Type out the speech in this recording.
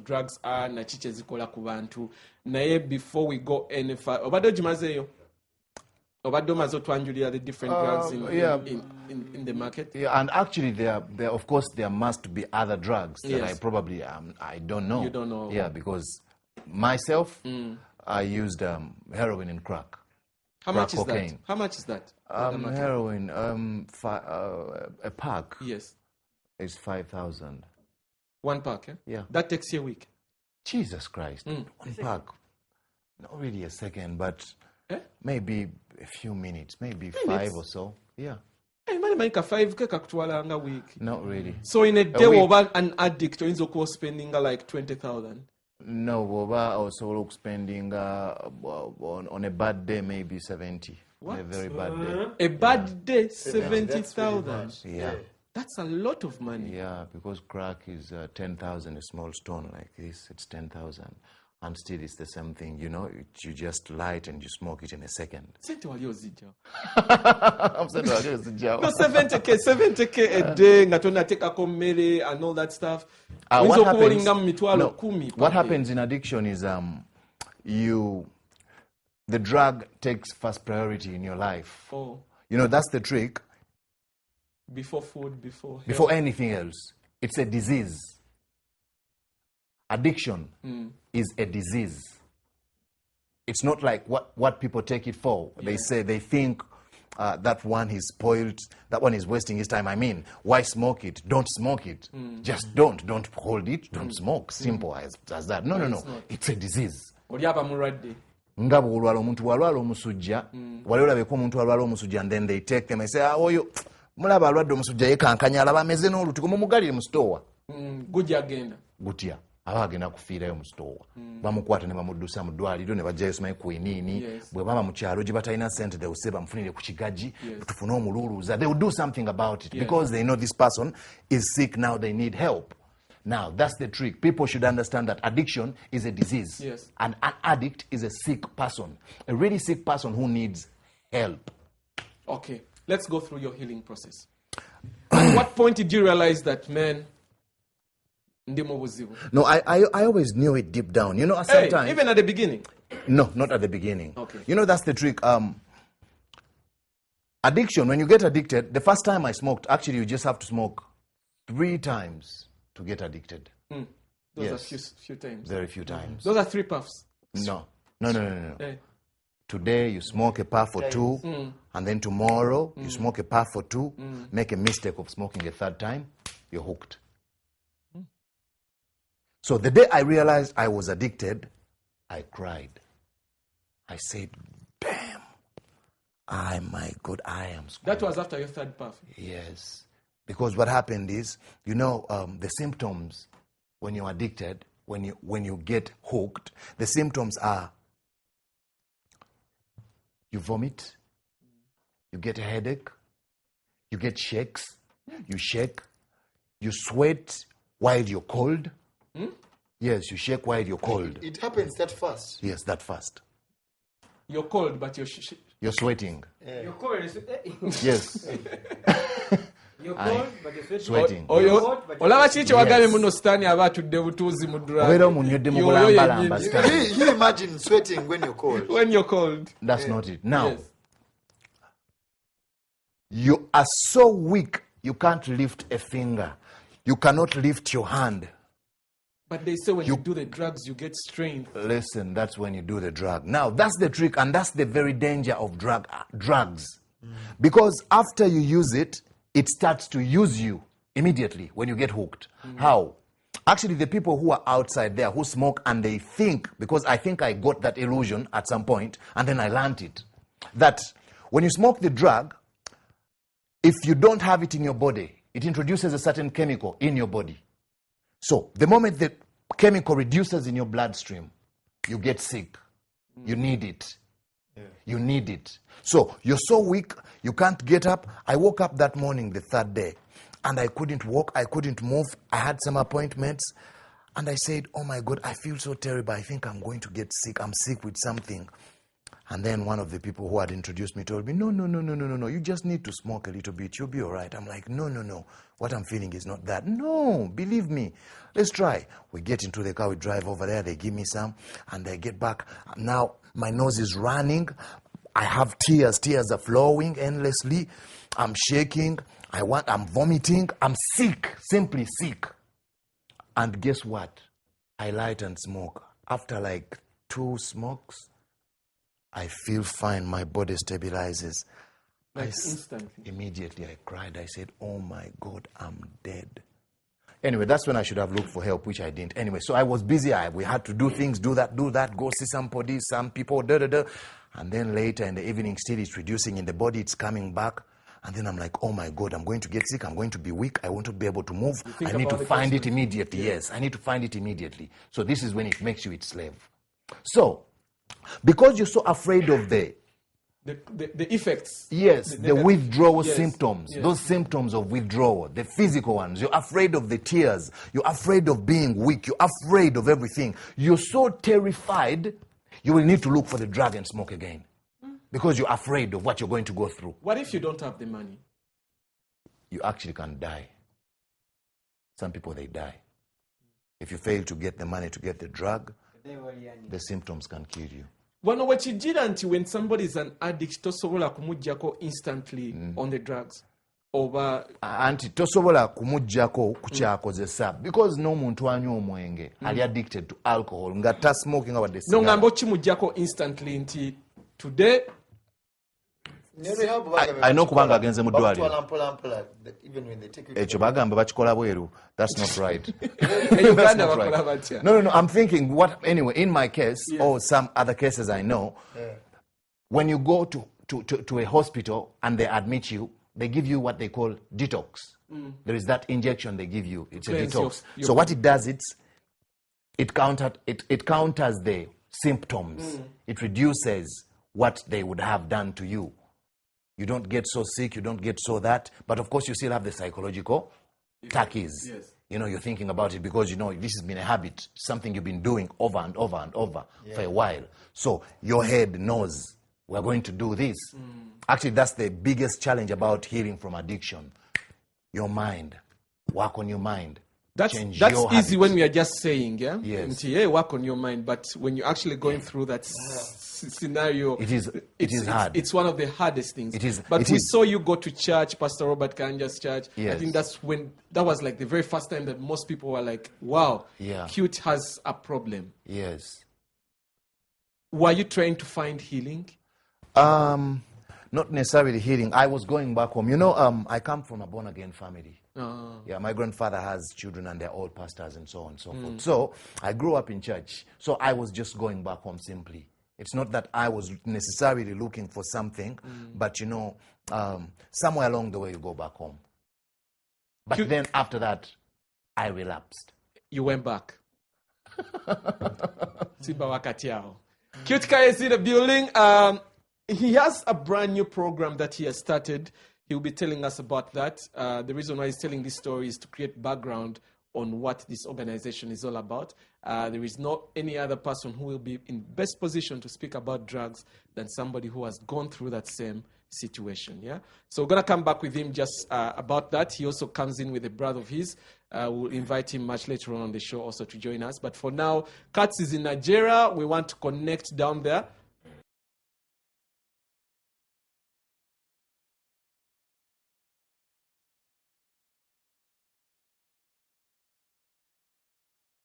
drugs are na chiche zikola ku bantu. Naye before we go any far, obadde ogimazeeyo? Obadde omaze otwanjulira the different drugs in the market? Yeah, and actually there of course there must be other drugs that I probably I don't know. You don't know? Yeah, because myself I used heroin and crack. How much is cocaine. that? How much is that? Heroin, a pack. Yes. Is 5,000. One pack, Yeah. That takes you a week. Jesus Christ. One pack. Not really a second, but maybe a few minutes, maybe 5 or so. Yeah. Mani 5 kakutwalanga week. Not really. So in a day, over an addict, you're spending like 20,000. No, I also spending on a bad day maybe 70. What? A very bad day. A bad day, 70,000. Yeah. That's a lot of money. Yeah, because crack is 10,000, a small stone like this, it's 10,000. And still it's the same thing, you know, you just light and you smoke it in a second. I'm saying no, 70k a day, ngatona take a komere and all that stuff. What happens in addiction is the drug takes first priority in your life. Oh. You know, that's the trick. Before food, before anything else. It's a disease. Addiction is a disease. It's not like what people take it for. Yeah. They say, they think that one is spoiled, that one is wasting his time. I mean, why smoke it? Don't smoke it. Just don't hold it, don't smoke. Simple as that. No. It's a disease. Nga bw'olwala omuntu walwala omusujja wali olabeko omuntu walwala omusujja and then they take them and say oyo mulaba alwadde omusujja yekankanya alaba ameze n'olutugo mumugalire mu store gutya aba agenda kufiirayo mu store bamukwata ne bamuddusa mu ddwaliro ne bajjayo simanyi kwiniini bwe baba mu kyalo gye batalina ssente they will say bamufunire ku kigaji tufune omululuuza they will do something about it because they know this person is sick now, they need help. Now, that's the trick. People should understand that addiction is a disease. Yes. And an addict is a sick person. A really sick person who needs help. Okay, let's go through your healing process. At what point did you realize that, man, no, I always knew it deep down. You know, sometimes... even at the beginning? No, not at the beginning. Okay. You know, that's the trick. Addiction, when you get addicted, the first time I smoked, actually you just have to smoke 3 times. To get addicted. Those are few times. Very few times. Those are 3 puffs. No. Today you smoke a puff or 2, and then tomorrow you smoke a puff or 2, make a mistake of smoking a 3rd time, you're hooked. So the day I realized I was addicted, I cried. I said, damn, my God, I am screwed. That was after your 3rd puff? Yes. Because what happened is, you know, the symptoms when you're addicted, when you get hooked, the symptoms are you vomit, you get a headache, you get shakes, you shake, you sweat while you're cold. Yes, you shake while you're cold. It happens that fast? Yes, that fast. You're cold, but you're sweating. Yeah. You're cold. Yes. You're cold, but you're sweating. Olaba chiche wagale muno stani abatudde butuzi mu drug. Obera omunnyodde mu bulambalamba. You imagine sweating when you're cold. When you're cold. That's not it. Now, you are so weak, you can't lift a finger. You cannot lift your hand. But they say when you do the drugs, you get strength. Listen, that's when you do the drug. Now, that's the trick, and that's the very danger of drugs. Because after you use it, it starts to use you immediately when you get hooked. How? Actually, the people who are outside there who smoke and they think, because I think I got that illusion at some point, and then I learned it, that when you smoke the drug, if you don't have it in your body, it introduces a certain chemical in your body. So the moment the chemical reduces in your bloodstream, you get sick. You need it. You need it. So you're so weak, you can't get up. I woke up that morning, the 3rd day, and I couldn't walk, I couldn't move. I had some appointments, and I said, oh my God, I feel so terrible. I think I'm going to get sick. I'm sick with something. And then one of the people who had introduced me told me, no, you just need to smoke a little bit. You'll be all right. I'm like, no. What I'm feeling is not that. No, believe me. Let's try. We get into the car, we drive over there, they give me some, and I get back. Now, my nose is running. I have tears. Tears are flowing endlessly. I'm shaking. I'm vomiting. I'm sick, simply sick. And guess what? I light and smoke. After like 2 smokes, I feel fine. My body stabilizes. Like instantly. Immediately I cried. I said, oh my God, I'm dead. Anyway, that's when I should have looked for help, which I didn't. Anyway, so I was busy. We had to do things, do that, go see somebody, some people, And then later in the evening, still it's reducing in the body, it's coming back. And then I'm like, oh my God, I'm going to get sick. I'm going to be weak. I won't be able to move. I need to find it immediately. Yes, I need to find it immediately. So this is when it makes you its slave. So, because you're so afraid of the effects. Yes, the withdrawal yes, symptoms, yes. those symptoms of withdrawal, the physical ones. You're afraid of the tears. You're afraid of being weak. You're afraid of everything. You're so terrified, you will need to look for the drug and smoke again. Because you're afraid of what you're going to go through. What if you don't have the money? You actually can die. Some people, they die. If you fail to get the money to get the drug, the symptoms can kill you. Wano wekigira nti when somebody is an addict tosobola kumuggyako instantly on the drugs oba anti tosobola kumuggyako kukyakozesa because n'omuntu anywa omwenge ali addicted to alcohol nga ta smoking nga wadde no ngamba okimuggyako instantly nti today I know kubanga agenze mu ddwaliro ekyo bagamba bakikola bweru. That's not right. That's not right. No, I'm thinking what anyway in my case or some other cases I know, when you go to a hospital and they admit you, they give you what they call detox. There is that injection they give you. It's a detox. So what it does, it counters the symptoms. It reduces what they would have done to you. You don't get so sick, you don't get so that, but of course you still have the psychological tackies. Yes. You know, you're thinking about it because, you know, this has been a habit, something you've been doing over and over and over for a while. So your head knows we're going to do this. Actually, that's the biggest challenge about healing from addiction. Your mind. Work on your mind. That's Change easy your habits. when we are just saying, yeah? Yes. Until, yeah, work on your mind. But when you're actually going through that scenario, it is hard. It's one of the hardest things. It is. But we saw you go to church, Pastor Robert Kanja's church. Yes. I think that was like the very first time that most people were like, wow, Cute has a problem. Yes. Were you trying to find healing? Not necessarily healing. I was going back home. You know, I come from a born-again family. Yeah, my grandfather has children and they're all pastors and so on and so forth. So I grew up in church. So I was just going back home simply. It's not that I was necessarily looking for something, but you know, somewhere along the way you go back home. But then after that, I relapsed. You went back. Simba wakati yao. Cute Kaye is in the building. He has a brand new program that he has started. He'll be telling us about that. The reason why he's telling this story is to create background on what this organization is all about. There is not any other person who will be in best position to speak about drugs than somebody who has gone through that same situation. Yeah. So we're gonna come back with him just about that. He also comes in with a brother of his. We'll invite him much later on the show also to join us. But for now, Katz is in Nigeria. We want to connect down there